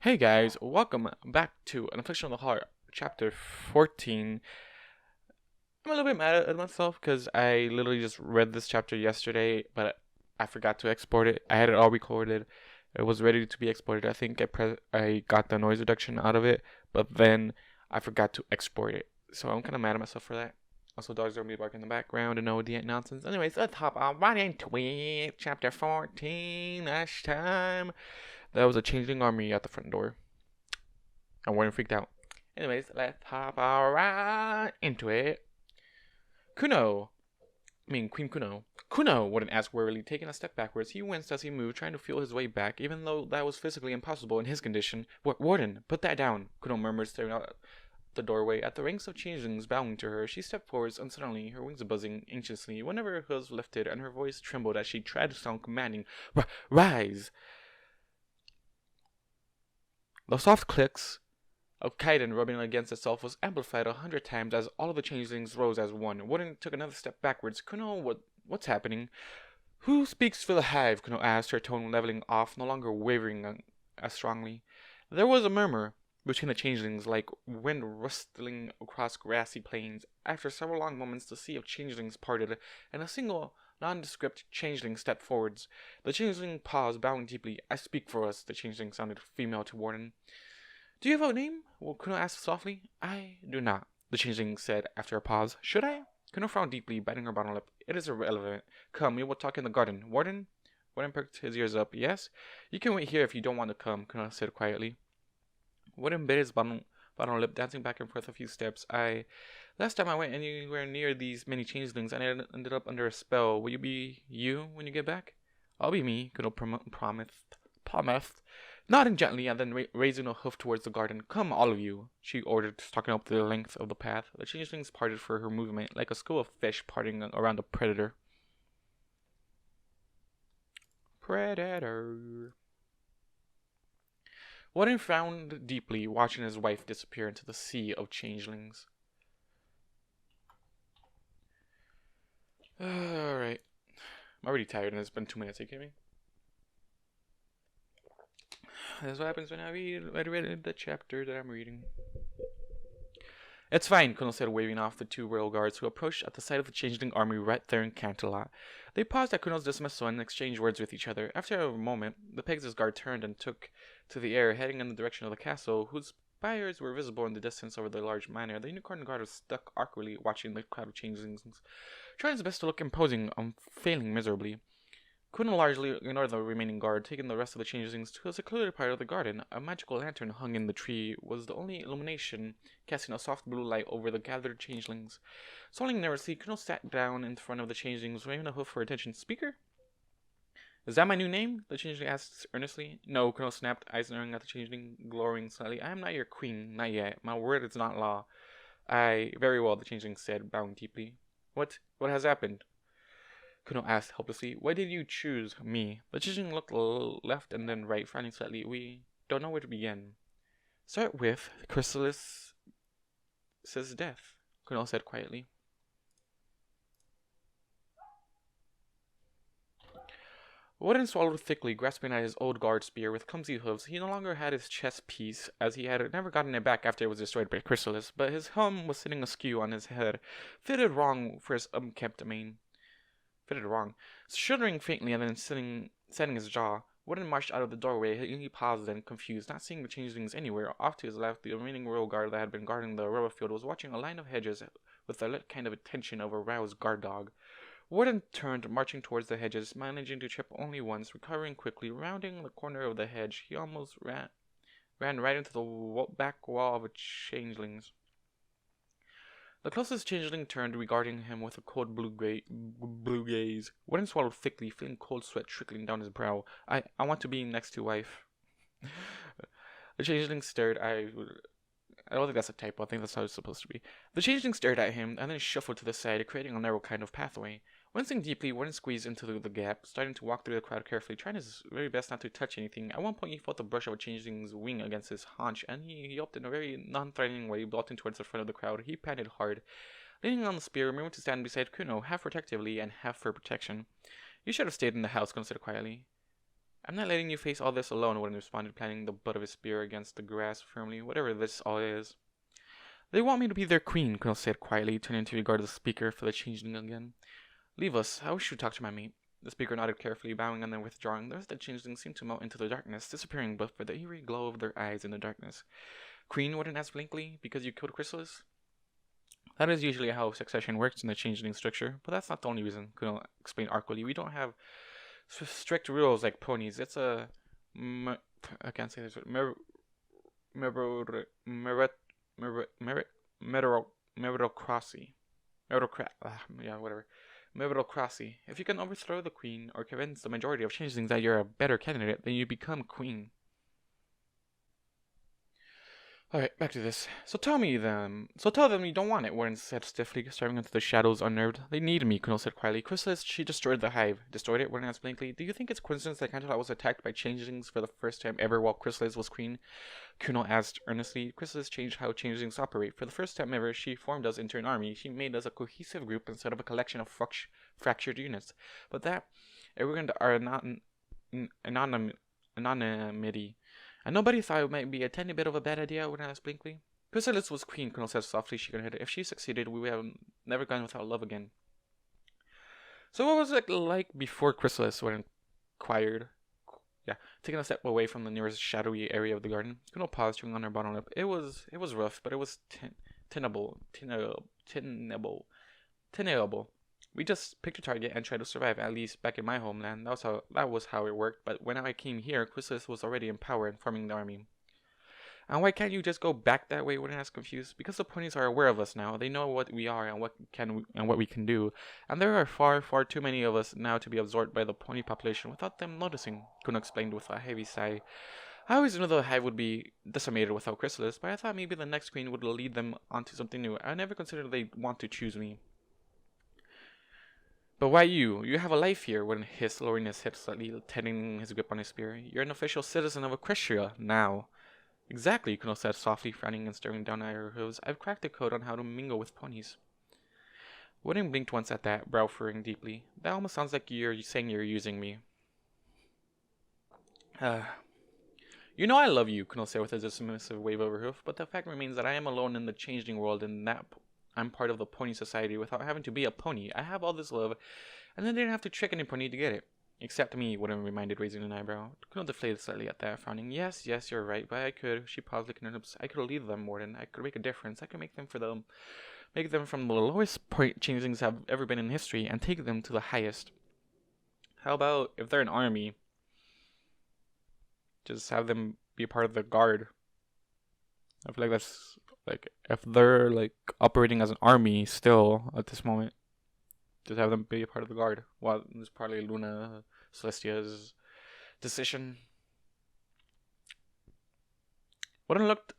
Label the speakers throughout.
Speaker 1: Hey guys, welcome back to An Affliction of the Heart, Chapter 14. I'm a little bit mad at myself because I literally just read this chapter yesterday, but I forgot to export it. I had it all recorded. It was ready to be exported. I think I got the noise reduction out of it, but then I forgot to export it. So I'm kind of mad at myself for that. Also, dogs are going to be barking in the background and no idiot nonsense. Anyways, let's hop on right into it. Chapter 14, last time. There was a changeling army at the front door. I wasn't freaked out. Anyways, let's hop right into it. Kuno. Queen Kuno. Kuno wouldn't ask wearily, taking a step backwards. He winced as he moved, trying to feel his way back, even though that was physically impossible in his condition. Warden, put that down, Kuno murmured, staring out the doorway. At the ranks of changelings bowing to her, she stepped forwards uncertainly, her wings buzzing anxiously. Whenever her hooves lifted, and her voice trembled as she tried to sound commanding. Rise! The soft clicks of chitin rubbing against itself was amplified 100 times as all of the changelings rose as one. Wooden took another step backwards. Kuno, what's happening? Who speaks for the hive? Kuno asked, her tone leveling off, no longer wavering as strongly. There was a murmur between the changelings, like wind rustling across grassy plains. After several long moments, the sea of changelings parted, and a single, nondescript changeling stepped forwards. The changeling paused, bowing deeply. I speak for us, the changeling sounded female to Warden. Do you have a name? Kuno asked softly. I do not, the changeling said after a pause. Should I? Kuno frowned deeply, biting her bottom lip. It is irrelevant. Come, we will talk in the garden. Warden? Warden perked his ears up. Yes? You can wait here if you don't want to come, Kuno said quietly. Warden bit his bottom lip, dancing back and forth a few steps. Last time I went anywhere near these many changelings, and I ended up under a spell. Will you be you when you get back? I'll be me, Kuno promised. Nodding gently and then raising a hoof towards the garden. Come, all of you, she ordered, stalking up the length of the path. The changelings parted for her movement, like a school of fish parting around a predator. Predator. Warden frowned deeply, watching his wife disappear into the sea of changelings. Alright. I'm already tired and it's been 2 minutes, are you kidding me? That's what happens when I read the chapter that I'm reading. It's fine, Kuno said, waving off the two royal guards who approached at the sight of the changeling army right there in Canterlot. They paused at Kuno's dismissal and exchanged words with each other. After a moment, the Pegasus guard turned and took to the air, heading in the direction of the castle, whose spires were visible in the distance over the large manor. The unicorn guard was stuck awkwardly, watching the crowd of changelings, trying his best to look imposing, failing miserably. Kuno largely ignored the remaining guard, taking the rest of the changelings to a secluded part of the garden. A magical lantern hung in the tree was the only illumination, casting a soft blue light over the gathered changelings. Swallowing nervously, Kuno sat down in front of the changelings, waving a hoof for attention. Speaker? Is that my new name? The changeling asked earnestly. No, Kuno snapped, eyes narrowing at the changeling, glowering slightly. I am not your queen, not yet. My word is not law. Very well, the changeling said, bowing deeply. What has happened? Kuno asked helplessly. Why did you choose me? The changeling looked left and then right, frowning slightly. We don't know where to begin. Start with Chrysalis' death, Kuno said quietly. Warden swallowed thickly, grasping at his old guard spear with clumsy hooves. He no longer had his chest piece, as he had never gotten it back after it was destroyed by Chrysalis, but his helm was sitting askew on his head, fitted wrong for his unkempt mane. Shuddering faintly and then setting his jaw, Warden marched out of the doorway. He paused then, confused, not seeing the changelings anywhere. Off to his left, the remaining royal guard that had been guarding the rubber field was watching a line of hedges with the alert kind of attention of a roused guard dog. Warden turned, marching towards the hedges, managing to trip only once, recovering quickly. Rounding the corner of the hedge, he almost ran right into the back wall of a changelings. The closest changeling turned, regarding him with a cold blue gaze. Warden swallowed thickly, feeling cold sweat trickling down his brow. I want to be next to wife. The changeling stared. I don't think that's a typo. I think that's how it's supposed to be. The changeling stared at him, and then shuffled to the side, creating a narrow kind of pathway. Wincing deeply, Warden squeezed into the gap, starting to walk through the crowd carefully, trying his very best not to touch anything. At one point, he felt the brush of a changeling's wing against his haunch, and he yelped in a very non-threatening way, bolting towards the front of the crowd. He panted hard. Leaning on the spear, remembered to stand beside Kuno, half protectively and half for protection. You should have stayed in the house, Kuno said quietly. I'm not letting you face all this alone, Warden responded, planting the butt of his spear against the grass firmly, whatever this all is. They want me to be their queen, Kuno said quietly, turning to regard the speaker for the changeling again. Leave us. I wish to talk to my mate. The speaker nodded carefully, bowing and then withdrawing. The rest of the changeling seemed to melt into the darkness, disappearing but for the eerie glow of their eyes in the darkness. Queen, Warden asked blankly, because you killed Chrysalis? That is usually how succession works in the changeling structure, but that's not the only reason, Kuno explained artfully. We don't have strict rules like ponies. It's a I can't say this word. Meritocracy. Yeah, whatever. Meritocracy. If you can overthrow the queen or convince the majority of changelings that you're a better candidate, then you become queen. Alright, back to this. So tell them you don't want it, Warren said stiffly, staring into the shadows unnerved. They need me, Kuno said quietly. Chrysalis, she destroyed the hive. Destroyed it? Warren asked blankly. Do you think it's coincidence that Canterlot was attacked by changelings for the first time ever while Chrysalis was queen? Kuno asked earnestly. Chrysalis changed how changelings operate. For the first time ever, she formed us into an army. She made us a cohesive group instead of a collection of fractured units. But that, arrogant are not anonymity. And nobody thought it might be a tiny bit of a bad idea, when I asked blankly. Chrysalis was queen, Kuno said softly, shaking her head. If she succeeded, we would have never gone without love again. So what was it like before Chrysalis? When inquired. Yeah, taking a step away from the nearest shadowy area of the garden, Kuno paused, chewing on her bottom lip. It was rough, but it was tenable. We just picked a target and tried to survive, at least back in my homeland. That was how it worked, but when I came here, Chrysalis was already in power and forming the army. And why can't you just go back that way? When I was confused. Because the ponies are aware of us now. They know what we are and what we can do. And there are far, far too many of us now to be absorbed by the pony population without them noticing, Kuno explained with a heavy sigh. I always knew the hive would be decimated without Chrysalis, but I thought maybe the next queen would lead them onto something new. I never considered they'd want to choose me. But why you? You have a life here, Warden hissed, lowering his head slightly, tightening his grip on his spear. You're an official citizen of Equestria, now. Exactly, Kuno said softly, frowning and staring down at her hooves. I've cracked the code on how to mingle with ponies. Warden blinked once at that, brow furrowing deeply. That almost sounds like you're saying you're using me. You know I love you, Kuno said with a dismissive wave of her hoof, but the fact remains that I am alone in the changeling world and that I'm part of the pony society without having to be a pony. I have all this love, and I didn't have to trick any pony to get it. Except me, Warden reminded, raising an eyebrow. Kuno deflated slightly at that, frowning. Yes, you're right, but I could. She paused, licking her lips. I could lead them, Warden. I could make a difference. I could make them from the lowest point changelings have ever been in history and take them to the highest. How about if they're an army? Just have them be a part of the guard. I feel like that's if they're operating as an army still at this moment, just have them be a part of the guard. Well, it's probably Luna Celestia's decision. Warden looked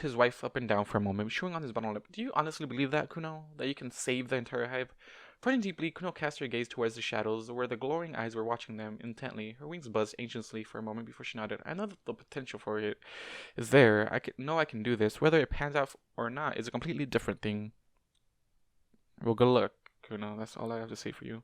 Speaker 1: his wife up and down for a moment, chewing on his bottom lip. Do you honestly believe that, Kuno? That you can save the entire hive? Frowning deeply, Kuno cast her gaze towards the shadows, where the glowing eyes were watching them intently. Her wings buzzed anxiously for a moment before she nodded. I know that the potential for it is there. I can do this. Whether it pans out or not is a completely different thing. Well, good luck, Kuno. That's all I have to say for you.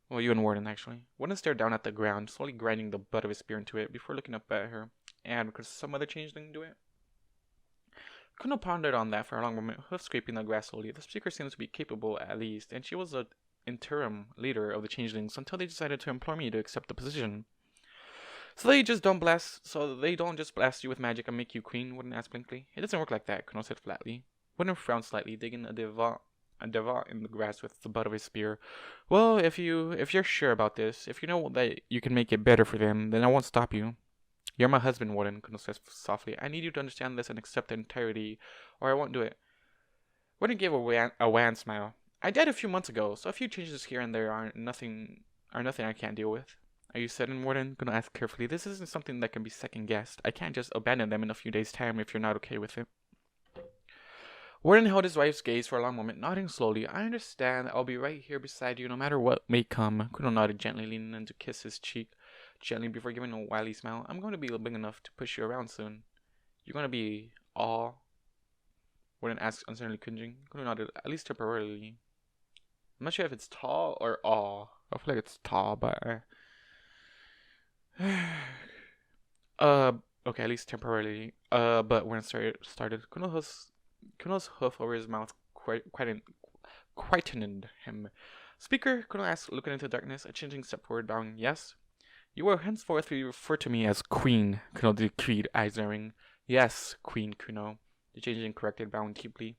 Speaker 1: Well, you and Warden, actually. Warden stared down at the ground, slowly grinding the butt of his spear into it, before looking up at her. And could some other changeling do it? Kuno pondered on that for a long moment, hoof scraping the grass slowly. The speaker seemed to be capable, at least, and she was the interim leader of the changelings until they decided to implore me to accept the position. So they don't just blast you with magic and make you queen, Warden asked blankly. It doesn't work like that, Kuno said flatly. Warden frowned slightly, digging a devout in the grass with the butt of his spear. Well, if you're sure about this, if you know that you can make it better for them, then I won't stop you. You're my husband, Warden, Kuno says softly. I need you to understand this and accept the entirety, or I won't do it. Warden gave a wan smile. I died a few months ago, so a few changes here and there are nothing I can't deal with. Are you certain, Warden? Kuno asked carefully. This isn't something that can be second-guessed. I can't just abandon them in a few days' time if you're not okay with it. Warden held his wife's gaze for a long moment, nodding slowly. I understand. I'll be right here beside you no matter what may come. Kuno nodded gently, leaning in to kiss his cheek gently before giving a wily smile. I'm going to be big enough to push you around soon. You're going to be all? Warden asked, uncertainly cringing. Kuno nodded, at least temporarily. I'm not sure if it's tall or all. I feel like it's tall, but Okay, at least temporarily. But when it started, Kuno's hoof over his mouth quietened him. Speaker, Kuno asked, looking into the darkness. A changeling stepped forward, bowing. Yes. You will henceforth be referred to me as Queen, Kuno decreed, eyes narrowing. Yes, Queen Kuno, the changeling corrected, bowing deeply.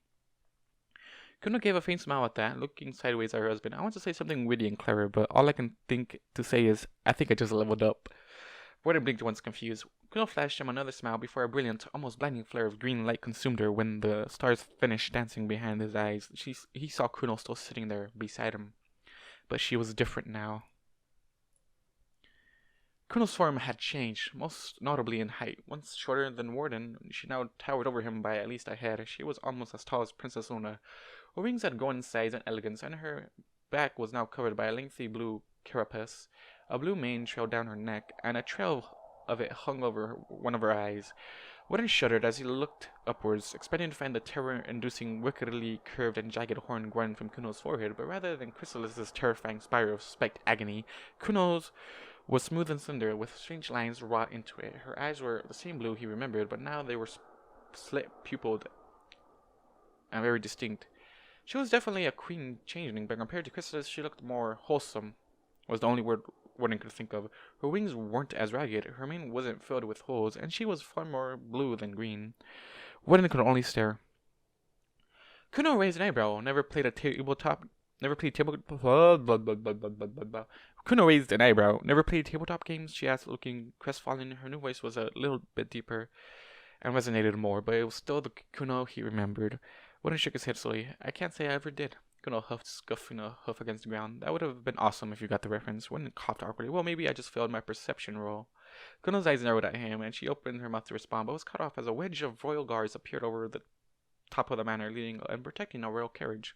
Speaker 1: Kuno gave a faint smile at that, looking sideways at her husband. I want to say something witty and clever, but all I can think to say is, I think I just leveled up. Warden blinked once confused. Kuno flashed him another smile before a brilliant, almost blinding flare of green light consumed her. When the stars finished dancing behind his eyes, he saw Kuno still sitting there beside him. But she was different now. Kuno's form had changed, most notably in height. Once shorter than Warden, she now towered over him by at least a head. She was almost as tall as Princess Luna. Her wings had grown in size and elegance, and her back was now covered by a lengthy blue carapace. A blue mane trailed down her neck, and a trail of it hung over one of her eyes. Warden shuddered as he looked upwards, expecting to find the terror-inducing, wickedly curved and jagged horn growing from Kuno's forehead, but rather than Chrysalis's terrifying spiral of spiked agony, Kuno's was smooth and slender, with strange lines wrought into it. Her eyes were the same blue he remembered, but now they were slit-pupilled and very distinct. She was definitely a queen changeling, but compared to Chrysalis, she looked more wholesome, was the only word Warden could think of. Her wings weren't as ragged, her mane wasn't filled with holes, and she was far more blue than green. Warden could only stare. Kuno raised an eyebrow. Kuno raised an eyebrow. Never played tabletop games? She asked, looking crestfallen. Her new voice was a little bit deeper and resonated more, but it was still the Kuno he remembered. Warden shook his head slowly. I can't say I ever did. Kuno huffed, scuffing a hoof against the ground. That would have been awesome if you got the reference. Warden coughed awkwardly. Well, maybe I just failed my perception roll. Kuno's eyes narrowed at him, and she opened her mouth to respond, but was cut off as a wedge of royal guards appeared over the top of the manor, leading and protecting a royal carriage.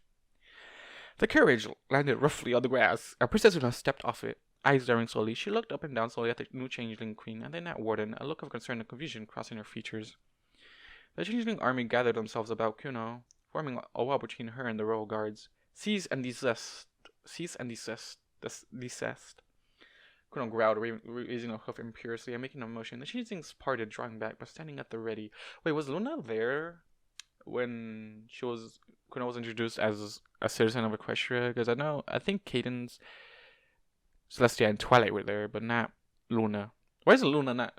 Speaker 1: The carriage landed roughly on the grass. Princess Luna stepped off it, eyes staring slowly. She looked up and down slowly at the new changeling queen, and then at Warden, a look of concern and confusion crossing her features. The changeling army gathered themselves about Kuno, forming a wall between her and the royal guards. Cease and desist. Kuno growled, raising a hoof imperiously and making a motion. The changelings parted, drawing back, but standing at the ready. Wait, was Luna there when Kuno was introduced as a citizen of Equestria? Because I think Cadence, Celestia, and Twilight were there, but not Luna. Why is Luna not?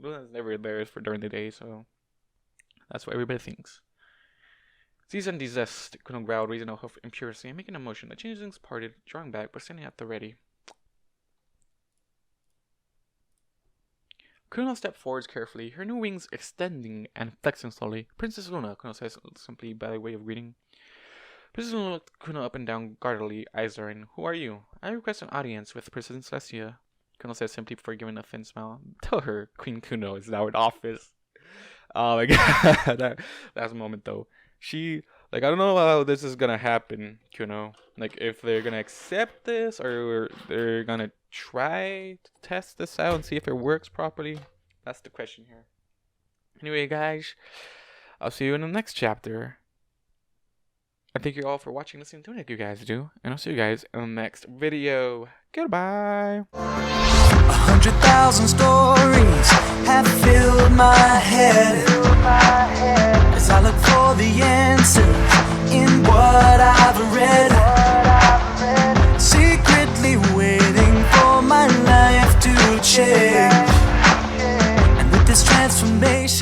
Speaker 1: Luna's never there during the day, so that's what everybody thinks. Cease and desist, Kuno growled, raising a hoof imperiously and making a motion. The changelings parted, drawing back, but standing at the ready. Kuno stepped forwards carefully, her new wings extending and flexing slowly. Princess Luna, Kuno said simply by way of greeting. Princess Luna looked Kuno up and down guardedly, eyes staring. Who are you? I request an audience with Princess Celestia, Kuno said simply before giving a thin smile. Tell her Queen Kuno is now in office. Oh my god, that last moment though. She, I don't know how this is gonna happen, Kuno. If they're gonna accept this or they're gonna try to test this out and see if it works properly. That's the question here. Anyway, guys, I'll see you in the next chapter. I thank you all for watching, listening to what you guys do, and I'll see you guys in the next video. Goodbye.
Speaker 2: 100,000 stories have filled my head as I look for the answers in what I've read. Secretly waiting for my life to change, and with this transformation